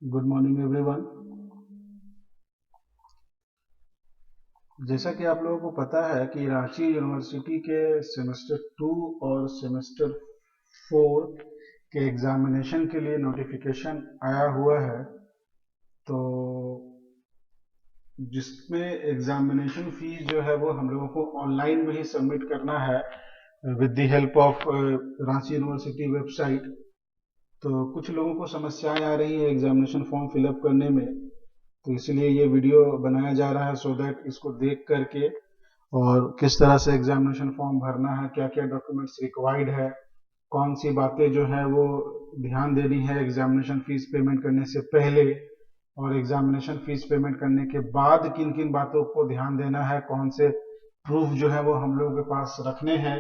Good morning everyone. जैसा कि आप लोगों को पता है कि रांची यूनिवर्सिटी के सेमेस्टर 2 और सेमेस्टर 4 के एग्जामिनेशन के लिए नोटिफिकेशन आया हुआ है, तो जिसमें एग्जामिनेशन फीस जो है वो हम लोगों को ऑनलाइन में ही सबमिट करना है with the help of Ranchi university website. तो कुछ लोगों को समस्याएं आ रही है एग्जामिनेशन फॉर्म फिलअप करने में, तो इसलिए ये वीडियो बनाया जा रहा है सो दैट इसको देख करके और किस तरह से एग्जामिनेशन फॉर्म भरना है, क्या क्या डॉक्यूमेंट्स रिक्वायर्ड है, कौन सी बातें जो है वो ध्यान देनी है एग्जामिनेशन फीस पेमेंट करने से पहले, और एग्जामिनेशन फीस पेमेंट करने के बाद किन किन बातों को ध्यान देना है, कौन से प्रूफ जो है वो हम लोगों के पास रखने हैं।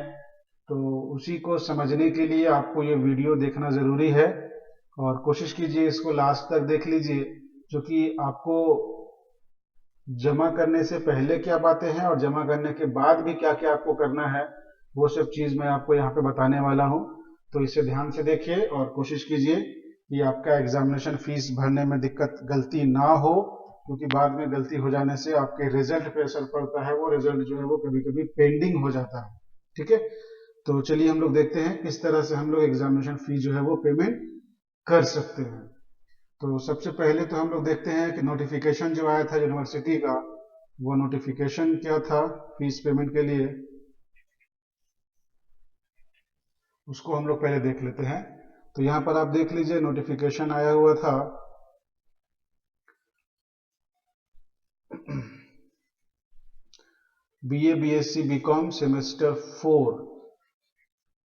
तो उसी को समझने के लिए आपको ये वीडियो देखना जरूरी है और कोशिश कीजिए इसको लास्ट तक देख लीजिए, जो कि आपको जमा करने से पहले क्या बातें हैं और जमा करने के बाद भी क्या क्या आपको करना है, वो सब चीज मैं आपको यहाँ पे बताने वाला हूँ। तो इसे ध्यान से देखिए और कोशिश कीजिए कि आपका एग्जामिनेशन फीस भरने में दिक्कत गलती ना हो, क्योंकि बाद में गलती हो जाने से आपके रिजल्ट पे असर पड़ता है, वो रिजल्ट जो है वो कभी कभी पेंडिंग हो जाता है। ठीक है, तो चलिए हम लोग देखते हैं किस तरह से हम लोग एग्जामिनेशन फीस जो है वो पेमेंट कर सकते हैं। तो सबसे पहले तो हम लोग देखते हैं कि नोटिफिकेशन जो आया था यूनिवर्सिटी का, वो नोटिफिकेशन क्या था फीस पेमेंट के लिए, उसको हम लोग पहले देख लेते हैं। तो यहाँ पर आप देख लीजिए नोटिफिकेशन आया हुआ था BA BSc BCom semester 4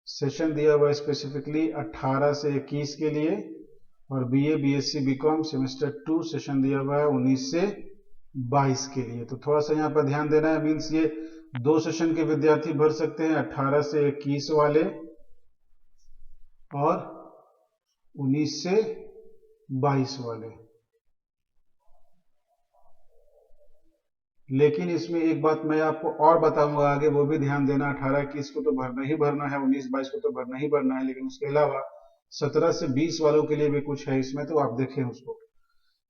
session दिया हुआ स्पेसिफिकली 18 से 21 के लिए, और BA BSc BCom semester 2 session दिया हुआ है 19 से 22 के लिए। तो थोड़ा सा यहाँ पर ध्यान देना है, मीन्स ये दो सेशन के विद्यार्थी भर सकते हैं, 18 से 21 वाले और 19 से 22 वाले। लेकिन इसमें एक बात मैं आपको और बताऊंगा आगे, वो भी ध्यान देना, 18-21 को तो भरना ही भरना है, 19-22 को तो भरना ही भरना है, लेकिन उसके अलावा 17 से 20 वालों के लिए भी कुछ है इसमें, तो आप देखें उसको।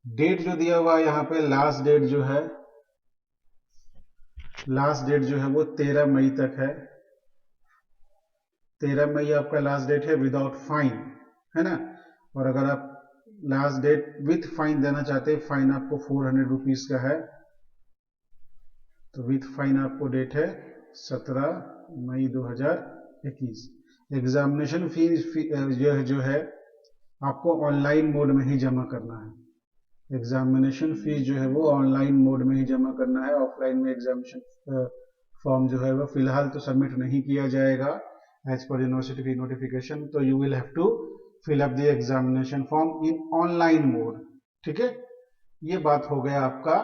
डेट जो दिया हुआ है यहाँ पे, लास्ट डेट जो है वो 13 मई तक है। 13 मई आपका लास्ट डेट है विदाउट फाइन, है ना। और अगर आप लास्ट डेट विथ फाइन देना चाहते हैं, फाइन आपको 400 रुपीज का है, तो विथ फाइन आपको डेट है 17 मई 2021। एग्जामिनेशन फीस जो है आपको ऑनलाइन मोड में ही जमा करना है। एग्जामिनेशन फीस जो है वो ऑनलाइन मोड में ही जमा करना है, ऑफलाइन में एग्जामिनेशन फॉर्म जो है वो फिलहाल तो सबमिट नहीं किया जाएगा एज पर यूनिवर्सिटी नोटिफिकेशन। तो you will have to fill up the examination form in online mode. ठीक है, ये बात हो गया आपका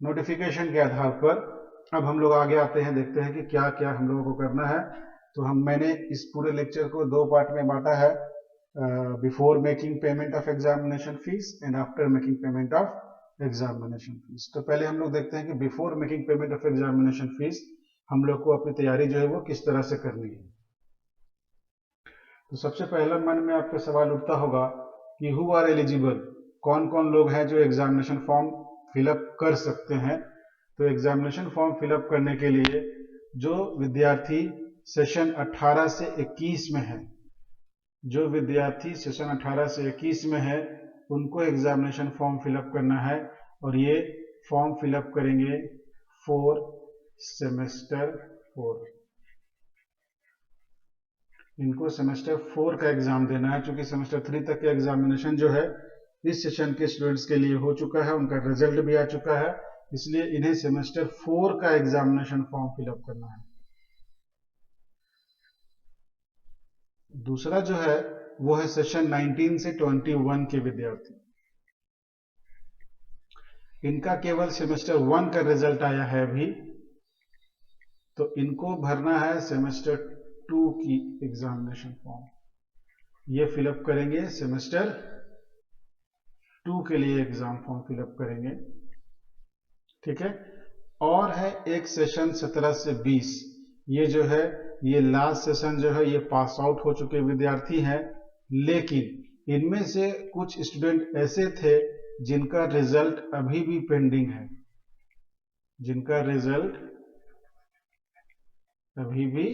नोटिफिकेशन के आधार पर। अब हम लोग आगे आते हैं, देखते हैं कि क्या क्या हम लोगों को करना है। तो मैंने इस पूरे लेक्चर को दो पार्ट में बांटा है, before making payment of examination fees and after making payment of examination fees. तो पहले हम लोग देखते हैं कि before making payment of examination fees हम लोग को अपनी तैयारी जो है वो किस तरह से करनी है। तो सबसे पहला मन में आपका सवाल उठता होगा कि हु आर एलिजिबल, कौन कौन लोग हैं जो एग्जामिनेशन फॉर्म फिलअप कर सकते हैं। तो एग्जामिनेशन फॉर्म फिलअप करने के लिए जो विद्यार्थी सेशन 18 से 21 में है, जो विद्यार्थी सेशन 18 से 21 में है, उनको एग्जामिनेशन फॉर्म फिलअप करना है। और ये फॉर्म फिलअप करेंगे फॉर सेमेस्टर 4। इनको सेमेस्टर 4 का एग्जाम देना है, क्योंकि सेमेस्टर 3 तक का एग्जामिनेशन जो है इस सेशन के स्टूडेंट्स के लिए हो चुका है, उनका रिजल्ट भी आ चुका है, इसलिए इन्हें सेमेस्टर 4 का एग्जामिनेशन फॉर्म फिलअप करना है। दूसरा जो है वो है सेशन 19 से 21 के विद्यार्थी। इनका केवल सेमेस्टर 1 का रिजल्ट आया है अभी, तो इनको भरना है सेमेस्टर 2 की एग्जामिनेशन फॉर्म। ये फिलअप करेंगे सेमेस्टर 2 के लिए एग्जाम फॉर्म फिलअप करेंगे। ठीक है, और है एक सेशन 17 से 20, ये जो है ये लास्ट सेशन जो है ये पास आउट हो चुके विद्यार्थी हैं, लेकिन इनमें से कुछ स्टूडेंट ऐसे थे जिनका रिजल्ट अभी भी पेंडिंग है, जिनका रिजल्ट अभी भी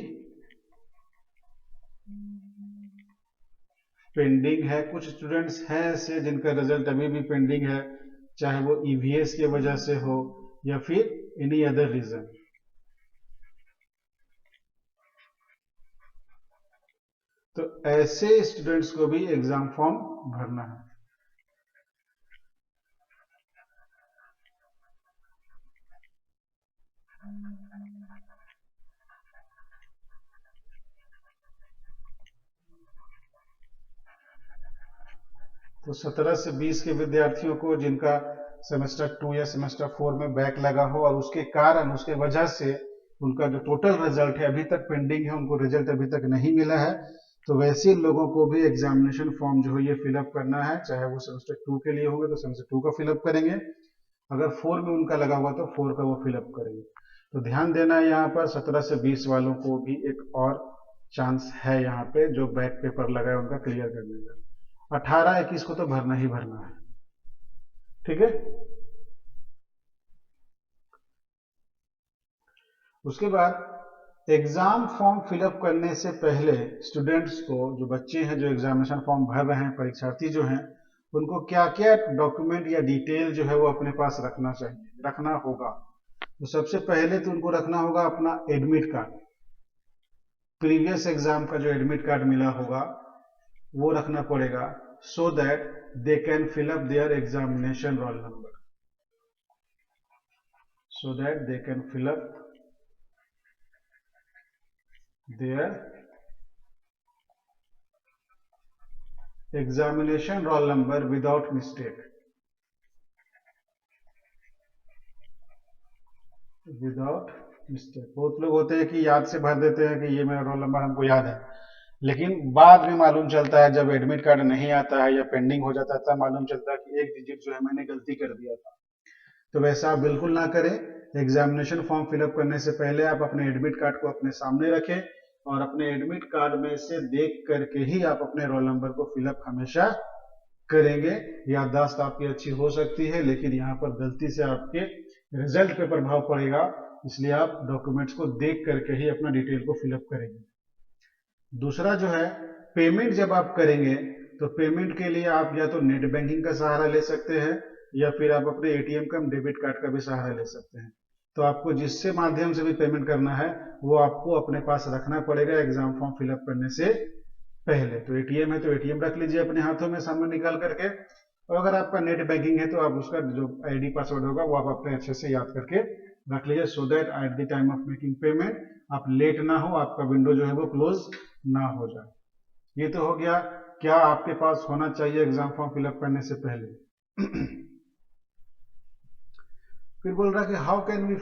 पेंडिंग है। कुछ स्टूडेंट्स हैं ऐसे जिनका रिजल्ट अभी भी पेंडिंग है, चाहे वो ईवीएस की वजह से हो या फिर एनी अदर रीजन। तो ऐसे स्टूडेंट्स को भी एग्जाम फॉर्म भरना है। तो 17 से 20 के विद्यार्थियों को जिनका सेमेस्टर 2 या सेमेस्टर 4 में बैक लगा हो और उसके कारण, उसके वजह से उनका जो टोटल रिजल्ट है अभी तक पेंडिंग है, उनको रिजल्ट अभी तक नहीं मिला है, तो वैसे लोगों को भी एग्जामिनेशन फॉर्म जो है ये फिलअप करना है। चाहे वो सेमेस्टर 2 के लिए होंगे तो सेमेस्टर 2 का फिलअप करेंगे, अगर 4 में उनका लगा हुआ तो 4 का वो फिलअप करेंगे। तो ध्यान देना है यहाँ पर 17 से 20 वालों को भी एक और चांस है यहाँ पे, जो बैक पेपर लगा है उनका क्लियर करने का। 18-21 को तो भरना ही भरना है, ठीक है। उसके बाद एग्जाम फॉर्म फिलअप करने से पहले स्टूडेंट्स को, जो बच्चे हैं जो एग्जामिनेशन फॉर्म भर रहे हैं, परीक्षार्थी जो हैं, उनको क्या क्या डॉक्यूमेंट या डिटेल जो है वो अपने पास रखना चाहिए, रखना होगा। तो सबसे पहले तो उनको रखना होगा अपना एडमिट कार्ड, प्रीवियस एग्जाम का जो एडमिट कार्ड मिला होगा वो रखना पड़ेगा, so that they can fill up their examination roll number, so that they can fill up their examination roll number without mistake, without mistake. बहुत लोग होते हैं कि याद से भर देते हैं कि ये मेरा रोल नंबर हमको याद है, लेकिन बाद में मालूम चलता है जब एडमिट कार्ड नहीं आता है या पेंडिंग हो जाता है तब मालूम चलता है कि एक डिजिट जो है मैंने गलती कर दिया था। तो वैसा आप बिल्कुल ना करें। एग्जामिनेशन फॉर्म फिलअप करने से पहले आप अपने एडमिट कार्ड को अपने सामने रखें और अपने एडमिट कार्ड में से देख करके ही आप अपने रोल नंबर को फिलअप हमेशा करेंगे। याददाश्त आपकी अच्छी हो सकती है, लेकिन यहाँ पर गलती से आपके रिजल्ट पे प्रभाव पड़ेगा, इसलिए आप डॉक्यूमेंट्स को देख करके ही अपना डिटेल को फिलअप करेंगे। दूसरा जो है, पेमेंट जब आप करेंगे तो पेमेंट के लिए आप या तो नेट बैंकिंग का सहारा ले सकते हैं या फिर आप अपने एटीएम का डेबिट कार्ड का भी सहारा ले सकते हैं। तो आपको जिससे माध्यम से भी पेमेंट करना है वो आपको अपने पास रखना पड़ेगा एग्जाम फॉर्म फिलअप करने से पहले। तो एटीएम है तो एटीएम रख लीजिए अपने हाथों में सामने निकाल करके, और अगर आपका नेट बैंकिंग है तो आप उसका जो आईडी पासवर्ड होगा वो आप अपने अच्छे से याद करके रख लीजिए, so that at the time of making payment आप लेट ना हो, आपका विंडो जो है वो क्लोज ना हो जाए। ये तो हो गया क्या आपके पास होना चाहिए एग्जाम फॉर्म फिलअप करने से पहले। फिर बोल रहा है कि हाउ कैन वी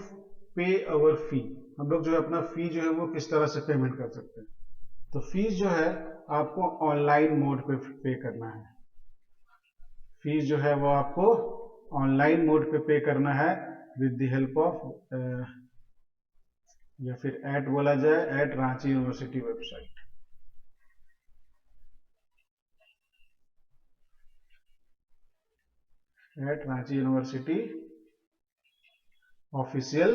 पे अवर फी, हम लोग जो है अपना फी जो है वो किस तरह से पेमेंट कर सकते हैं। तो फीस जो है आपको ऑनलाइन मोड पे पे करना है, फीस जो है वो आपको ऑनलाइन मोड पे पे करना है विद द हेल्प ऑफ या फिर एट बोला जाए at Ranchi university website. At Ranchi university official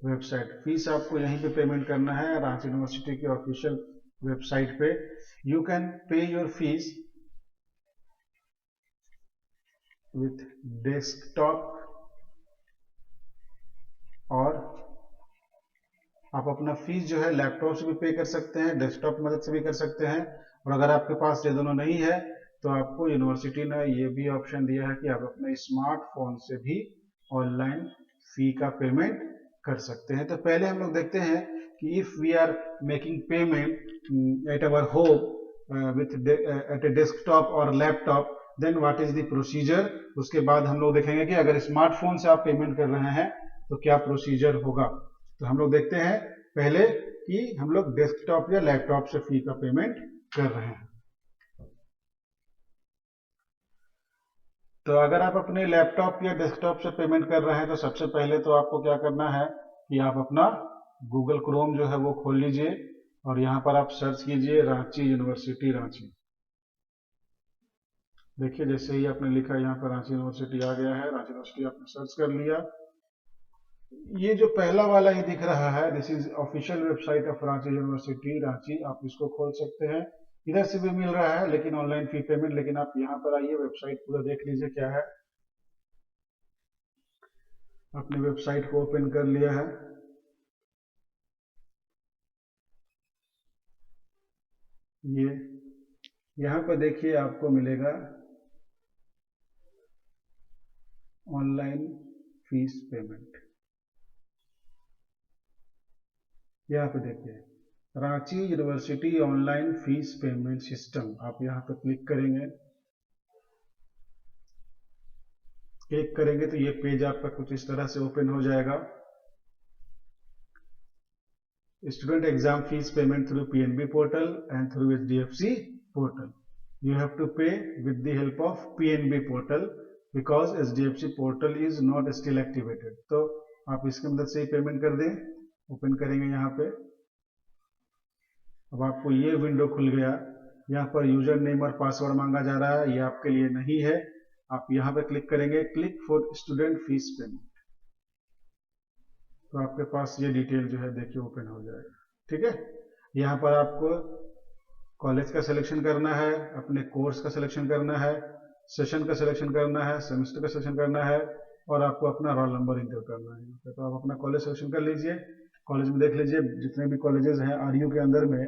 website. Fees आपको यहीं पे पेमेंट करना है रांची यूनिवर्सिटी की ऑफिशियल वेबसाइट पे। You can pay your fees with desktop, और आप अपना फीस जो है लैपटॉप से भी पे कर सकते हैं, डेस्कटॉप की मदद से भी कर सकते हैं, और अगर आपके पास ये दोनों नहीं है तो आपको यूनिवर्सिटी ने ये भी ऑप्शन दिया है कि आप अपने स्मार्टफोन से भी ऑनलाइन फी का पेमेंट कर सकते हैं। तो पहले हम लोग देखते हैं कि if we are making payment at our home with at a desktop और laptop, then what is the procedure. उसके बाद हम लोग देखेंगे कि अगर स्मार्टफोन से आप पेमेंट कर रहे हैं तो क्या प्रोसीजर होगा। तो हम लोग देखते हैं पहले कि हम लोग डेस्कटॉप या लैपटॉप से फी का पेमेंट कर रहे हैं। तो अगर आप अपने लैपटॉप या डेस्कटॉप से पेमेंट कर रहे हैं तो सबसे पहले तो आपको क्या करना है कि आप अपना गूगल क्रोम जो है वो खोल लीजिए और यहाँ पर आप सर्च कीजिए रांची यूनिवर्सिटी रांची। देखिए जैसे ही आपने लिखा यहाँ पर रांची यूनिवर्सिटी आ गया है, रांची यूनिवर्सिटी आपने सर्च कर लिया। ये जो पहला वाला ही दिख रहा है, this is official website of Ranchi university Ranchi, आप इसको खोल सकते हैं। इधर से भी मिल रहा है लेकिन ऑनलाइन फी पेमेंट, लेकिन आप यहाँ पर आइए, वेबसाइट पूरा देख लीजिए क्या है। अपने वेबसाइट को ओपन कर लिया है। ये यहाँ पर देखिए आपको मिलेगा ऑनलाइन फीस पेमेंट। यहाँ पे देखिए Ranchi university online fees payment system, आप यहाँ पर क्लिक करेंगे। क्लिक करेंगे तो ये पेज आपका कुछ इस तरह से ओपन हो जाएगा। Student exam fees payment through PNB portal and through HDFC portal. You have to pay with the help of PNB portal because HDFC portal is not still activated। तो आप इसकी मदद से ही पेमेंट कर दें। ओपन करेंगे यहाँ पे, अब आपको ये विंडो खुल गया। यहाँ पर यूजर नेम और पासवर्ड मांगा जा रहा है, ये आपके लिए नहीं है। आप यहाँ पे क्लिक करेंगे click for student fees payment, तो आपके पास ये डिटेल जो है देखिए ओपन हो जाएगा। ठीक है, यहाँ पर आपको कॉलेज का सिलेक्शन करना है, अपने कोर्स का सिलेक्शन करना है, सेशन का सिलेक्शन करना है, सेमेस्टर का सिलेक्शन करना है, और आपको अपना रोल नंबर इंटर करना है। तो आप अपना कॉलेज सिलेक्शन कर लीजिए। कॉलेज में देख लीजिए जितने भी कॉलेजेस हैं आरयू के अंदर में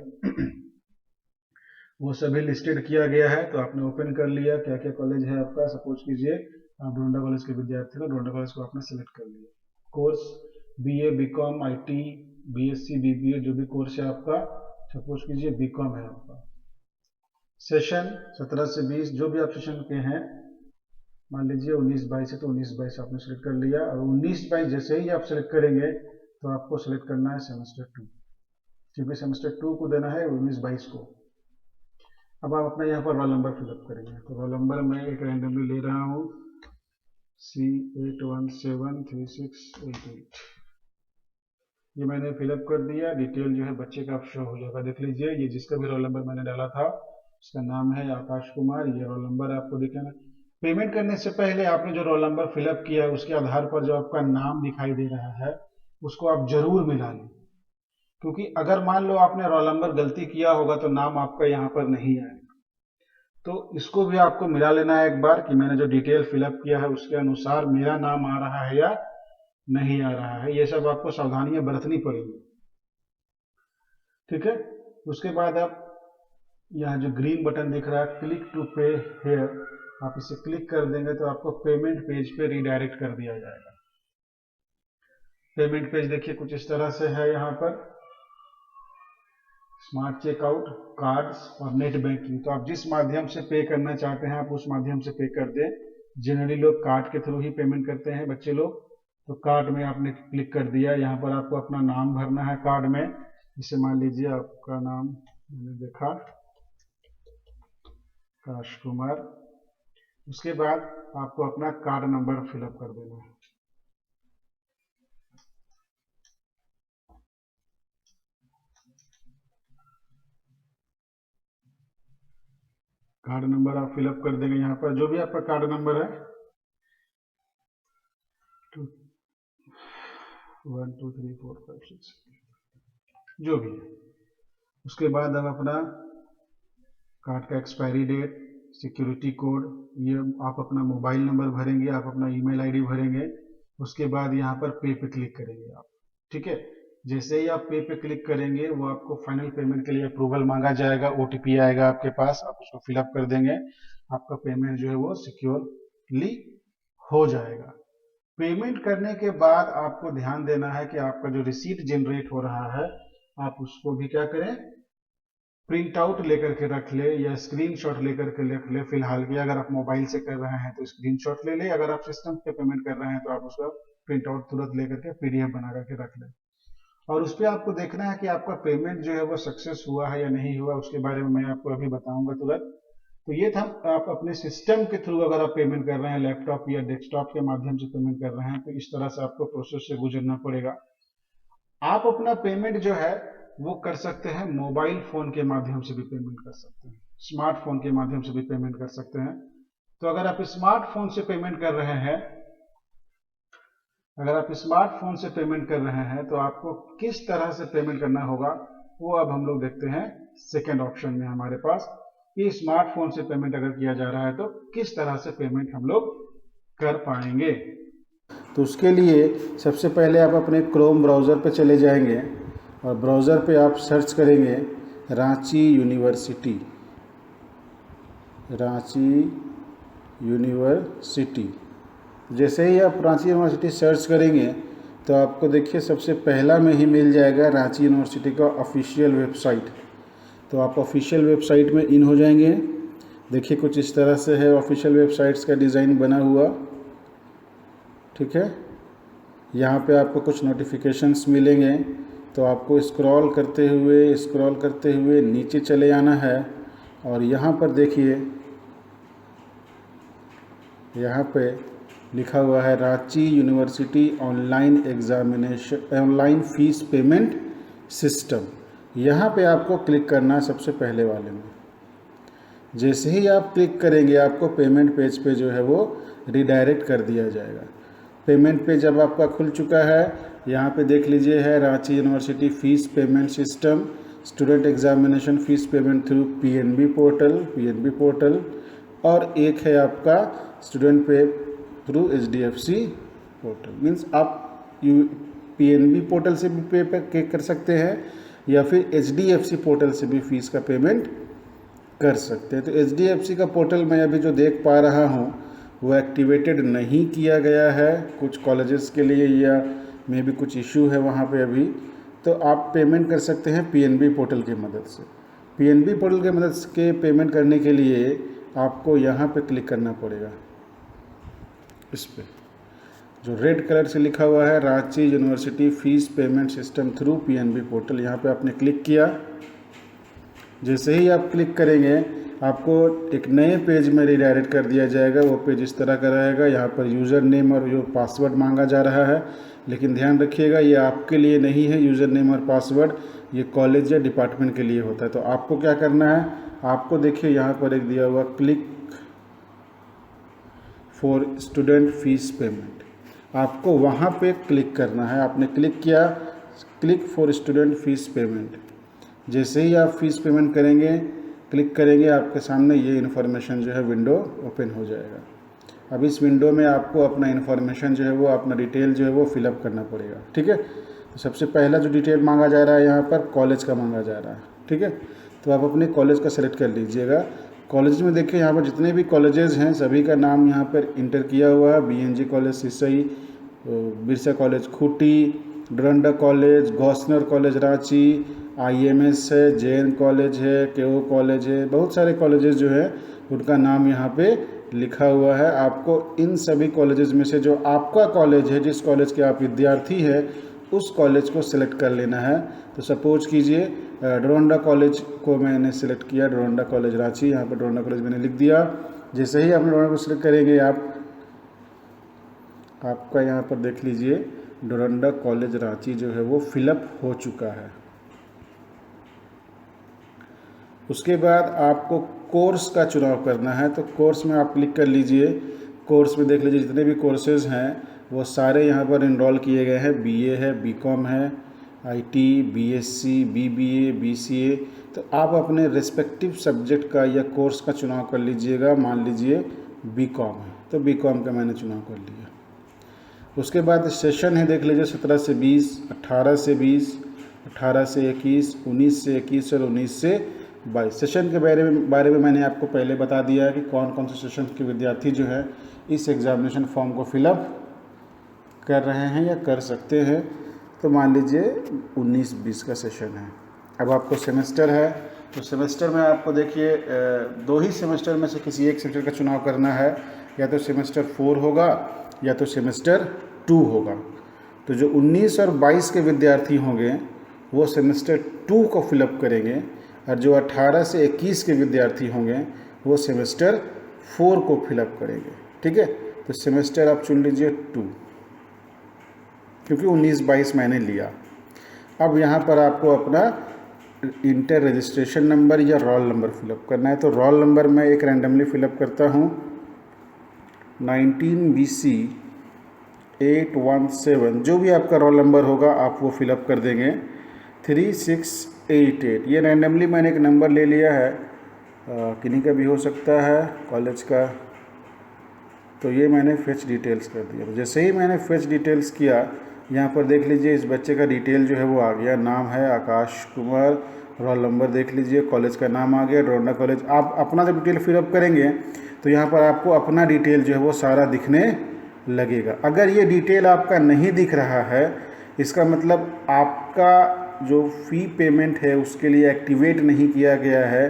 वो सभी लिस्टेड किया गया है। तो आपने ओपन कर लिया, क्या क्या कॉलेज है आपका। सपोज कीजिए आप डोंडा कॉलेज के विद्यार्थी हो, डोंडा कॉलेज को आपने सिलेक्ट कर लिया। Course BA, BCom, IT, BSc, BBA, जो भी कोर्स है आपका, सपोज कीजिए बीकॉम है आपका। सेशन 17 से 20, जो भी आप सेशन के हैं, मान लीजिए 19-22 है तो 19-22 आपने सेलेक्ट कर लिया। और 19-22 जैसे ही आप सेलेक्ट करेंगे तो आपको सेलेक्ट करना है सेमेस्टर 2, क्योंकि सेमेस्टर 2 को देना है 19-22 को। अब आप अपना यहाँ पर रोल नंबर फिलअप करेंगे। तो रोल नंबर मैं एक रैंडमली ले रहा हूँ, C817368। ये मैंने फिलअप कर दिया। डिटेल जो है बच्चे का शो हो जाएगा, देख लीजिए। ये जिसका भी रोल नंबर मैंने डाला था उसका नाम है आकाश कुमार, ये रोल नंबर आपको दिखेगा। पेमेंट करने से पहले आपने जो रोल नंबर फिलअप किया है उसके आधार पर जो आपका नाम दिखाई दे रहा है उसको आप जरूर मिला लें, क्योंकि अगर मान लो आपने रोल नंबर गलती किया होगा तो नाम आपका यहाँ पर नहीं आएगा। तो इसको भी आपको मिला लेना है एक बार कि मैंने जो डिटेल फिलअप किया है उसके अनुसार मेरा नाम आ रहा है या नहीं आ रहा है। ये सब आपको सावधानियां बरतनी पड़ेगी। ठीक है, उसके बाद आप यहाँ जो ग्रीन बटन दिख रहा है क्लिक टू पे हेयर, आप इसे क्लिक कर देंगे तो आपको पेमेंट पेज पे रिडायरेक्ट कर दिया जाएगा। पेमेंट पेज देखिए कुछ इस तरह से है। यहाँ पर स्मार्ट चेकआउट, कार्ड्स और नेट बैंकिंग, तो आप जिस माध्यम से पे करना चाहते हैं आप उस माध्यम से पे कर दें। जनरली लोग कार्ड के थ्रू ही पेमेंट करते हैं बच्चे लोग, तो कार्ड में आपने क्लिक कर दिया। यहाँ पर आपको अपना नाम भरना है कार्ड में। जैसे मान लीजिए आपका नाम मैंने देखा आकाश कुमार। उसके बाद आपको अपना कार्ड नंबर फिलअप कर देना है। कार्ड नंबर आप फिलअप कर देंगे यहाँ पर, जो भी आपका कार्ड नंबर है, 1 2 3 4 5 6 जो भी है। उसके बाद आप अपना कार्ड का एक्सपायरी डेट, सिक्योरिटी कोड, ये आप अपना मोबाइल नंबर भरेंगे, आप अपना ईमेल आईडी भरेंगे। उसके बाद यहाँ पर पे पे क्लिक करेंगे आप। ठीक है, जैसे ही आप पे पे क्लिक करेंगे वो आपको फाइनल पेमेंट के लिए अप्रूवल मांगा जाएगा, ओटीपी आएगा आपके पास, आप उसको फिलअप कर देंगे। आपका पेमेंट जो है वो सिक्योरली हो जाएगा। पेमेंट करने के बाद आपको ध्यान देना है कि आपका जो रिसीट जनरेट हो रहा है आप उसको भी क्या करें, प्रिंट आउट लेकर के रख ले या स्क्रीनशॉट लेकर के रख ले। फिलहाल की अगर आप मोबाइल से कर रहे हैं तो स्क्रीनशॉट ले ले, अगर आप सिस्टम पे पेमेंट कर रहे हैं तो आप उसका प्रिंट आउट तुरंत लेकर के पीडीएफ बना करके रख लें। और उस पर आपको देखना है कि आपका पेमेंट जो है वो सक्सेस हुआ है या नहीं हुआ, उसके बारे में मैं आपको अभी बताऊंगा तुरंत। तो ये था, आप अपने सिस्टम के थ्रू अगर आप पेमेंट कर रहे हैं, लैपटॉप या डेस्कटॉप के माध्यम से पेमेंट कर रहे हैं, तो इस तरह से आपको प्रोसेस से गुजरना पड़ेगा। आप अपना पेमेंट जो है वो कर सकते हैं, मोबाइल फोन के माध्यम से भी पेमेंट कर सकते हैं, स्मार्टफोन के माध्यम से भी पेमेंट कर सकते हैं। तो अगर आप स्मार्टफोन से पेमेंट कर रहे हैं, तो आपको किस तरह से पेमेंट करना होगा वो अब हम लोग देखते हैं सेकेंड ऑप्शन में हमारे पास, कि स्मार्टफोन से पेमेंट अगर किया जा रहा है तो किस तरह से पेमेंट हम लोग कर पाएंगे। तो उसके लिए सबसे पहले आप अपने क्रोम ब्राउज़र पे चले जाएंगे और ब्राउज़र पे आप सर्च करेंगे रांची यूनिवर्सिटी। जैसे ही आप रांची यूनिवर्सिटी सर्च करेंगे तो आपको देखिए सबसे पहला में ही मिल जाएगा रांची यूनिवर्सिटी का ऑफिशियल वेबसाइट। तो आप ऑफिशियल वेबसाइट में इन हो जाएंगे। देखिए कुछ इस तरह से है ऑफिशियल वेबसाइट्स का डिज़ाइन बना हुआ, ठीक है। यहाँ पे आपको कुछ नोटिफिकेशंस मिलेंगे, तो आपको स्क्रॉल करते हुए नीचे चले आना है और यहाँ पर देखिए, यहाँ पे लिखा हुआ है Ranchi university online fees payment system. यहाँ पे आपको क्लिक करना है सबसे पहले वाले में। जैसे ही आप क्लिक करेंगे आपको पेमेंट पेज पे जो है वो रिडायरेक्ट कर दिया जाएगा। पेमेंट पेज अब आपका खुल चुका है। यहाँ पे देख लीजिए है Ranchi university fees payment system, student examination fees payment through PNB portal, और एक है आपका स्टूडेंट पे थ्रू एचडीएफसी पोर्टल। मीन्स आप पीएनबी पोर्टल से भी पे कर सकते हैं या फिर एचडीएफसी पोर्टल से भी फीस का पेमेंट कर सकते हैं। तो एचडीएफसी का पोर्टल मैं अभी जो देख पा रहा हूँ वो एक्टिवेटेड नहीं किया गया है कुछ कॉलेजेस के लिए, या मे भी कुछ इशू है वहाँ पे अभी। तो आप पेमेंट कर सकते हैं पीएनबी पोर्टल की मदद से। पीएनबी पोर्टल की मदद से पेमेंट करने के लिए आपको यहाँ पे क्लिक करना पड़ेगा, इस पे जो रेड कलर से लिखा हुआ है Ranchi university fees payment system through PNB portal. यहाँ पे आपने क्लिक किया। जैसे ही आप क्लिक करेंगे आपको एक नए पेज में रिडायरेक्ट कर दिया जाएगा। वो पेज इस तरह का रहेगा। यहाँ पर यूज़र नेम और जो पासवर्ड मांगा जा रहा है, लेकिन ध्यान रखिएगा ये आपके लिए नहीं है यूज़र नेम और पासवर्ड, ये कॉलेज या डिपार्टमेंट के लिए होता है। तो आपको क्या करना है, आपको देखिए यहाँ पर एक दिया हुआ click for student fees payment, आपको वहाँ पे क्लिक करना है। आपने क्लिक किया, click for student fees payment. जैसे ही आप फीस पेमेंट करेंगे, क्लिक करेंगे, आपके सामने ये इन्फॉर्मेशन जो है विंडो ओपन हो जाएगा। अब इस विंडो में आपको अपना इन्फॉर्मेशन जो है वो, अपना डिटेल जो है वो फिलअप करना पड़ेगा, ठीक है। तो सबसे पहला जो डिटेल मांगा जा रहा है यहाँ पर कॉलेज का मांगा जा रहा है, ठीक है। तो आप अपने कॉलेज का सेलेक्ट कर लीजिएगा। कॉलेज में देखिए यहाँ पर जितने भी कॉलेजेस हैं सभी का नाम यहाँ पर इंटर किया हुआ है। BNG college Sisai, Birsa college Khunti, Doranda college, Gossner college Ranchi, IMS है, जेएन कॉलेज है, केओ कॉलेज है, बहुत सारे कॉलेजेस जो है उनका नाम यहाँ पे लिखा हुआ है। आपको इन सभी कॉलेजेस में से जो आपका कॉलेज है, जिस कॉलेज के आप विद्यार्थी हैं, उस कॉलेज को सिलेक्ट कर लेना है। तो सपोज कीजिए डोरंडा कॉलेज को मैंने सिलेक्ट किया, डोरंडा कॉलेज रांची, यहाँ पर डोरंडा कॉलेज मैंने लिख दिया। जैसे ही आप डोरंडा को सिलेक्ट करेंगे आपका यहाँ पर देख लीजिए डोरंडा कॉलेज रांची जो है वो फिलअप हो चुका है। उसके बाद आपको कोर्स का चुनाव करना है। तो कोर्स में आप क्लिक कर लीजिए। कोर्स में देख लीजिए जितने भी कोर्सेज़ हैं वो सारे यहाँ पर इनरोल किए गए हैं। बीए है, बीकॉम है, आईटी, बीएससी, बीबीए, बीसीए। तो आप अपने रिस्पेक्टिव सब्जेक्ट का या कोर्स का चुनाव कर लीजिएगा। मान लीजिए बीकॉम है तो बीकॉम का मैंने चुनाव कर लिया। उसके बाद सेशन है, देख लीजिए 17 से 20, 18 से 20, 18 से 21, 19 से 21 और 19 से 22। सेशन के बारे में मैंने आपको पहले बता दिया है कि कौन कौन से सेशन के विद्यार्थी जो है इस एग्ज़ामिनेशन फॉर्म को फिलअप कर रहे हैं या कर सकते हैं। तो मान लीजिए 19-20 का सेशन है। अब आपको सेमेस्टर है, तो सेमेस्टर में आपको देखिए 2 ही सेमेस्टर में से किसी एक सेमेस्टर का चुनाव करना है। या तो सेमेस्टर 4 होगा या तो सेमेस्टर 2 होगा। तो जो 19 और 22 के विद्यार्थी होंगे वो सेमेस्टर 2 को फिलअप करेंगे, और जो 18 से 21 के विद्यार्थी होंगे वो सेमेस्टर 4 को फिलअप करेंगे, ठीक है। तो सेमेस्टर आप चुन लीजिए 2, क्योंकि 19-22 मैंने लिया। अब यहाँ पर आपको अपना इंटर रजिस्ट्रेशन नंबर या रोल नंबर फिलअप करना है। तो रोल नंबर मैं एक रैंडमली फिलअप करता हूँ। 19BC 817, जो भी आपका रोल नंबर होगा आप वो फिलअप कर देंगे। 3688, ये रैंडमली मैंने एक नंबर ले लिया है, किन्हीं का भी हो सकता है, कॉलेज का। तो ये मैंने फेच डिटेल्स कर दिया। तो जैसे ही मैंने फेच डिटेल्स किया, यहाँ पर देख लीजिए इस बच्चे का डिटेल जो है वो आ गया। नाम है आकाश कुमार, रोल नंबर देख लीजिए, कॉलेज का नाम आ गया डोरंडा कॉलेज। आप अपना जब डिटेल फिलअप करेंगे तो यहाँ पर आपको अपना डिटेल जो है वो सारा दिखने लगेगा। अगर ये डिटेल आपका नहीं दिख रहा है, इसका मतलब आपका जो फ़ी पेमेंट है उसके लिए एक्टिवेट नहीं किया गया है।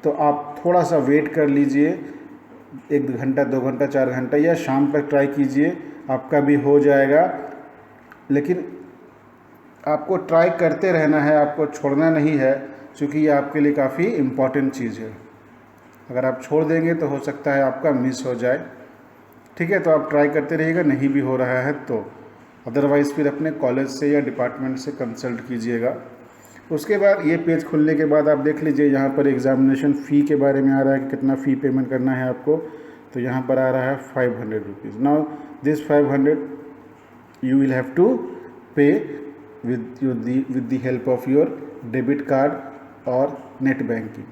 तो आप थोड़ा सा वेट कर लीजिए, 1 घंटा 2 घंटा 4 घंटा, या शाम तक ट्राई कीजिए, आपका भी हो जाएगा। लेकिन आपको ट्राई करते रहना है, आपको छोड़ना नहीं है, क्योंकि ये आपके लिए काफ़ी इम्पॉर्टेंट चीज़ है। अगर आप छोड़ देंगे तो हो सकता है आपका मिस हो जाए। ठीक है, तो आप ट्राई करते रहिएगा, नहीं भी हो रहा है तो अदरवाइज़ फिर अपने कॉलेज से या डिपार्टमेंट से कंसल्ट कीजिएगा। उसके बाद ये पेज खुलने के बाद आप देख लीजिए, यहाँ पर एग्ज़ामिनेशन फ़ी के बारे में आ रहा है कि कितना फ़ी पेमेंट करना है आपको। तो यहाँ पर आ रहा है 500 rupees. Now this 500 you will have to pay with the help of your debit card और नेट बैंकिंग।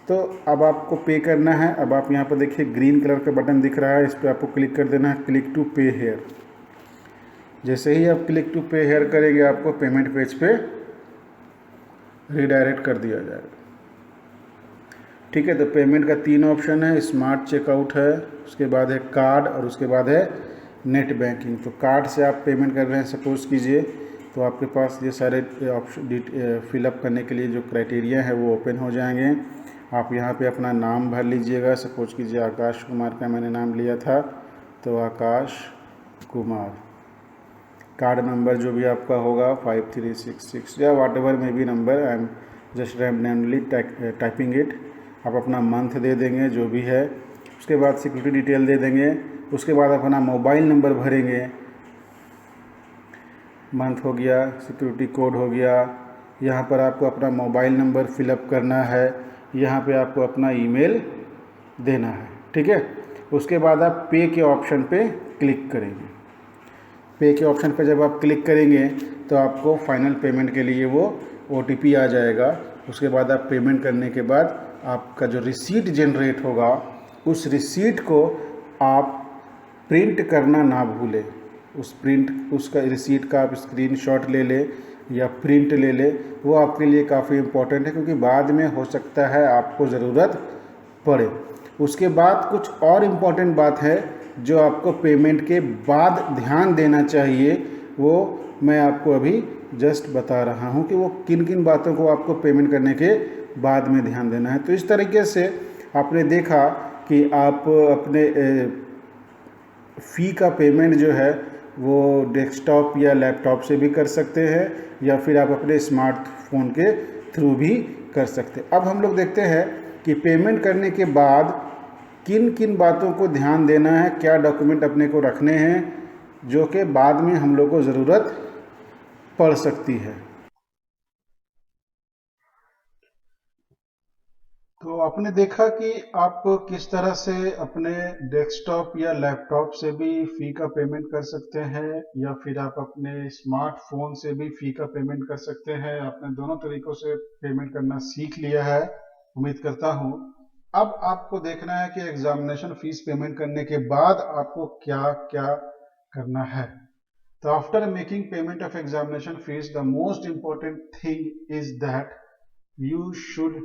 तो अब आपको पे करना है। अब आप यहाँ पर देखिए ग्रीन कलर का बटन दिख रहा है, इस पर आपको क्लिक कर देना है, क्लिक टू पे हेयर। जैसे ही आप क्लिक टू पे हेयर करेंगे, आपको पेमेंट पेज पे रिडायरेक्ट कर दिया जाएगा। ठीक है, तो पेमेंट का 3 ऑप्शन है, स्मार्ट चेकआउट है, उसके बाद है कार्ड और उसके बाद है नेट बैंकिंग। तो कार्ड से आप पेमेंट कर रहे हैं सपोज़ कीजिए, तो आपके पास ये सारे ऑप्शन फिलअप करने के लिए जो क्राइटेरिया है वो ओपन हो जाएंगे। आप यहाँ पे अपना नाम भर लीजिएगा। सपोज़ कीजिए आकाश कुमार का मैंने नाम लिया था, तो आकाश कुमार। कार्ड नंबर जो भी आपका होगा 5366 या whatever may be number, I am just randomly typing it. आप अपना मंथ दे देंगे जो भी है, उसके बाद सिक्योरिटी डिटेल दे देंगे, उसके बाद अपना मोबाइल नंबर भरेंगे। मंथ हो गया, सिक्योरिटी कोड हो गया, यहाँ पर आपको अपना मोबाइल नंबर फिलअप करना है, यहाँ पे आपको अपना ईमेल देना है। ठीक है, उसके बाद आप पे के ऑप्शन पे क्लिक करेंगे। पे के ऑप्शन पे जब आप क्लिक करेंगे तो आपको फाइनल पेमेंट के लिए वो OTP आ जाएगा। उसके बाद आप पेमेंट करने के बाद आपका जो रिसीट जनरेट होगा, उस रिसीट को आप प्रिंट करना ना भूलें। उसका रिसीट का आप स्क्रीनशॉट ले लें या प्रिंट ले लें, वो आपके लिए काफ़ी इम्पोर्टेंट है, क्योंकि बाद में हो सकता है आपको ज़रूरत पड़े। उसके बाद कुछ और इम्पोर्टेंट बात है जो आपको पेमेंट के बाद ध्यान देना चाहिए, वो मैं आपको अभी जस्ट बता रहा हूँ कि वो किन किन बातों को आपको पेमेंट करने के बाद में ध्यान देना है। तो इस तरीके से आपने देखा कि आप अपने फ़ी का पेमेंट जो है वो डेस्कटॉप या लैपटॉप से भी कर सकते हैं, या फिर आप अपने स्मार्टफोन के थ्रू भी कर सकते हैं। अब हम लोग देखते हैं कि पेमेंट करने के बाद किन किन बातों को ध्यान देना है, क्या डॉक्यूमेंट अपने को रखने हैं जो कि बाद में हम लोग को ज़रूरत पड़ सकती है। तो आपने देखा कि आप किस तरह से अपने डेस्कटॉप या लैपटॉप से भी फ़ी का पेमेंट कर सकते हैं, या फिर आप अपने स्मार्टफोन से भी फ़ी का पेमेंट कर सकते हैं। आपने दोनों तरीक़ों से पेमेंट करना सीख लिया है, उम्मीद करता हूँ। अब आपको देखना है कि एग्जामिनेशन फीस पेमेंट करने के बाद आपको क्या क्या करना है। तो after making payment of examination fees, the most important thing is that you should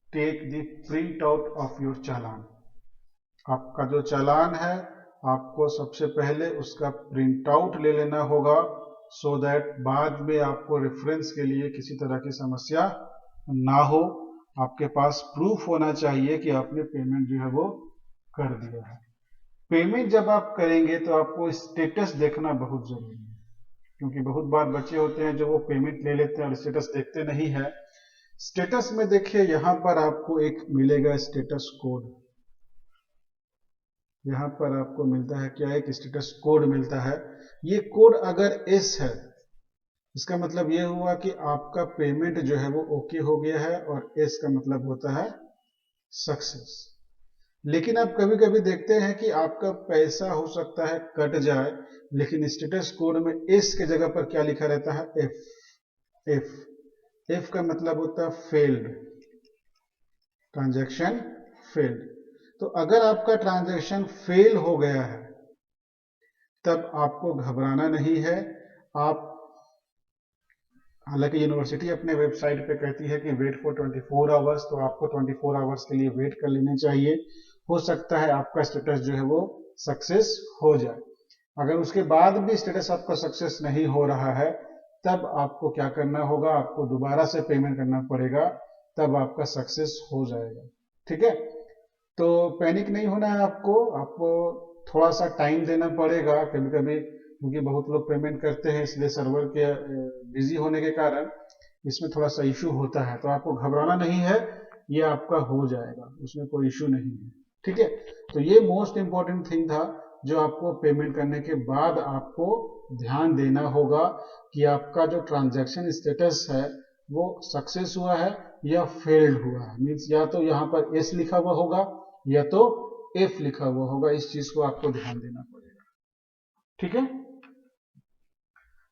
take the print out of your challan. आपका जो चालान है आपको सबसे पहले उसका प्रिंट आउट ले लेना होगा, सो दैट बाद में आपको रेफरेंस के लिए किसी तरह की समस्या ना हो। आपके पास प्रूफ होना चाहिए कि आपने पेमेंट जो है वो कर दिया है। पेमेंट जब आप करेंगे तो आपको स्टेटस देखना बहुत जरूरी है, क्योंकि बहुत बार बच्चे होते हैं जो वो पेमेंट ले लेते हैं और स्टेटस देखते नहीं है। स्टेटस में देखिए यहाँ पर आपको एक मिलेगा स्टेटस कोड। यहाँ पर आपको मिलता है क्या, एक स्टेटस कोड मिलता है। ये कोड अगर एस है, इसका मतलब ये हुआ कि आपका पेमेंट जो है वो ओके हो गया है, और एस का मतलब होता है सक्सेस। लेकिन आप कभी कभी देखते हैं कि आपका पैसा हो सकता है कट जाए, लेकिन स्टेटस कोड में एस के जगह पर क्या लिखा रहता है? एफ का मतलब होता है फेल्ड, ट्रांजैक्शन फेल्ड। तो अगर आपका ट्रांजैक्शन फेल हो गया है तब आपको घबराना नहीं है। आप, हालांकि यूनिवर्सिटी अपने वेबसाइट पे कहती है कि वेट फॉर 24 आवर्स, तो आपको 24 आवर्स के लिए वेट कर लेने चाहिए। हो सकता है आपका स्टेटस जो है वो सक्सेस हो जाए। अगर उसके बाद भी स्टेटस आपका सक्सेस नहीं हो रहा है तब आपको क्या करना होगा? आपको दोबारा से पेमेंट करना पड़ेगा, तब आपका सक्सेस हो जाएगा। ठीक है, तो पैनिक नहीं होना है आपको थोड़ा सा टाइम देना पड़ेगा कभी कभी, क्योंकि बहुत लोग पेमेंट करते हैं, इसलिए सर्वर के बिजी होने के कारण इसमें थोड़ा सा इशू होता है। तो आपको घबराना नहीं है, ये आपका हो जाएगा, उसमें कोई इशू नहीं है। ठीक है, तो ये मोस्ट इंपॉर्टेंट थिंग था जो आपको पेमेंट करने के बाद आपको ध्यान देना होगा कि आपका जो ट्रांजैक्शन स्टेटस है वो सक्सेस हुआ है या फेल्ड हुआ है। मीन्स या तो यहाँ पर एस लिखा हुआ होगा या तो एफ लिखा हुआ होगा, इस चीज को आपको ध्यान देना पड़ेगा। ठीक है,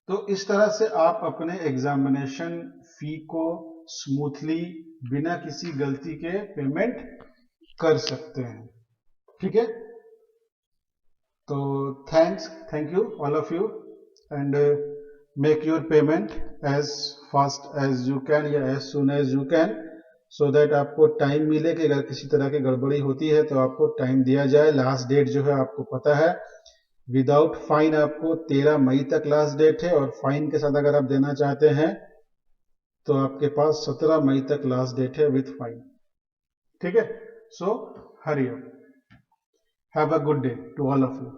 तो इस तरह से आप अपने एग्जामिनेशन फी को स्मूथली बिना किसी गलती के पेमेंट कर सकते हैं। ठीक है, तो thank you all of you, and make your payment as fast as you can या as soon as you can, so that आपको टाइम मिले कि अगर किसी तरह की गड़बड़ी होती है तो आपको टाइम दिया जाए। लास्ट डेट जो है आपको पता है, विदाउट फाइन आपको 13 मई तक लास्ट डेट है, और फाइन के साथ अगर आप देना चाहते हैं तो आपके पास 17 मई तक लास्ट डेट है विथ फाइन। ठीक है, so hurry up, have a good day to all of you.